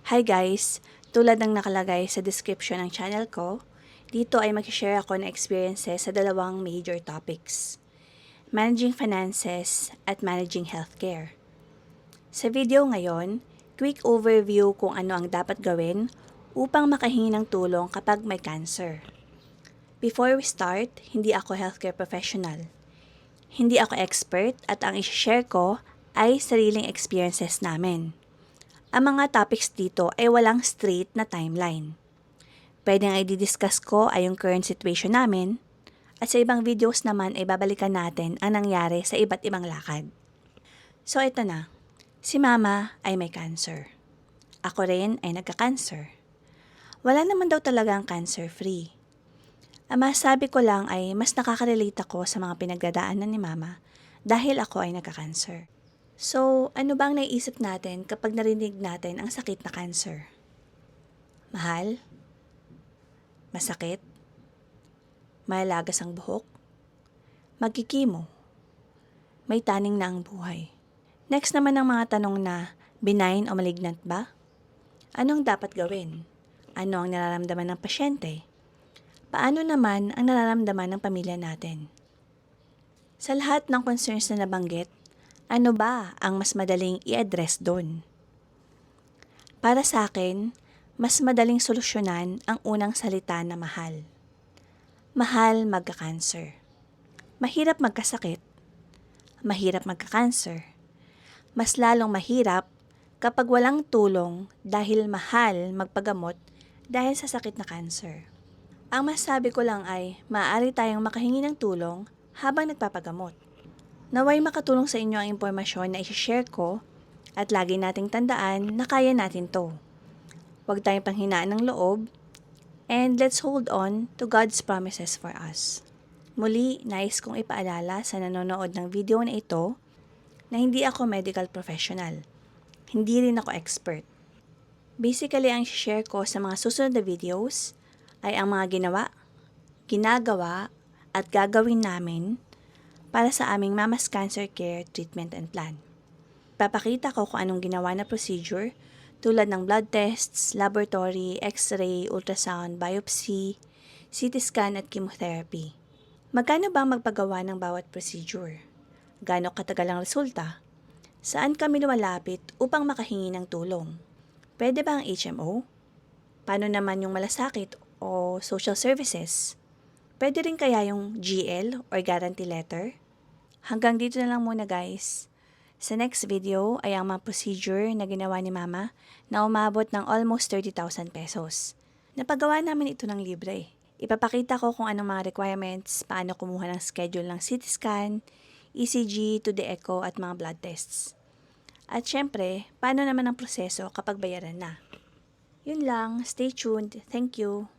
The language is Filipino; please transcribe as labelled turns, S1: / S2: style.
S1: Hi guys! Tulad ng nakalagay sa description ng channel ko, dito ay mag-share ako ng experiences sa dalawang major topics. Managing finances at managing healthcare. Sa video ngayon, quick overview kung ano ang dapat gawin upang makahingi ng tulong kapag may cancer. Before we start, hindi ako healthcare professional. Hindi ako expert at ang i-share ko ay sariling experiences namin. Ang mga topics dito ay walang straight na timeline. Pwedeng ay didiscuss ko ay yung current situation namin at sa ibang videos naman ay babalikan natin ang nangyari sa iba't ibang lakad. So ito na, si mama ay may cancer. Ako rin ay nagka-cancer. Wala naman daw talagang cancer-free. Ang masabi ko lang ay mas nakaka-relate ako sa mga pinagdadaanan ni mama dahil ako ay nagka-cancer. So, ano ba ang naiisip natin kapag narinig natin ang sakit na cancer? Mahal? Masakit? Malalagas ang buhok? Magkikimo? May taning na ang buhay. Next naman ang mga tanong na, benign o malignant ba? Anong dapat gawin? Ano ang nararamdaman ng pasyente? Paano naman ang nararamdaman ng pamilya natin? Sa lahat ng concerns na nabanggit, ano ba ang mas madaling i-address doon? Para sa akin, mas madaling solusyonan ang unang salita na mahal. Mahal magka-cancer. Mahirap magkasakit. Mahirap magka-cancer. Mas lalong mahirap kapag walang tulong dahil mahal magpagamot dahil sa sakit na cancer. Ang masabi ko lang ay maaari tayong makahingi ng tulong habang nagpapagamot. Naway makatulong sa inyo ang impormasyon na i-share ko at lagi nating tandaan na kaya natin to. Huwag tayong panghinaan ng loob and let's hold on to God's promises for us. Muli, nais kong ipaalala sa nanonood ng video na ito na hindi ako medical professional. Hindi rin ako expert. Basically, ang share ko sa mga susunod na videos ay ang mga ginawa, ginagawa, at gagawin namin para sa aming Mama's Cancer Care Treatment and Plan. Papakita ko kung anong ginawa na procedure tulad ng blood tests, laboratory, x-ray, ultrasound, biopsy, CT scan at chemotherapy. Magkano ba magpagawa ng bawat procedure? Gaano katagal ang resulta? Saan kami lumalapit upang makahingi ng tulong? Pwede ba ang HMO? Paano naman yung malasakit o social services? Pwede rin kaya yung GL or guarantee letter? Hanggang dito na lang muna guys. Sa next video ay ang mga procedure na ginawa ni mama na umabot ng almost 30,000 pesos. Napagawa namin ito ng libre. Ipapakita ko kung anong mga requirements, paano kumuha ng schedule ng CT scan, ECG to the echo at mga blood tests. At syempre, paano naman ang proseso kapag bayaran na. Yun lang, stay tuned. Thank you.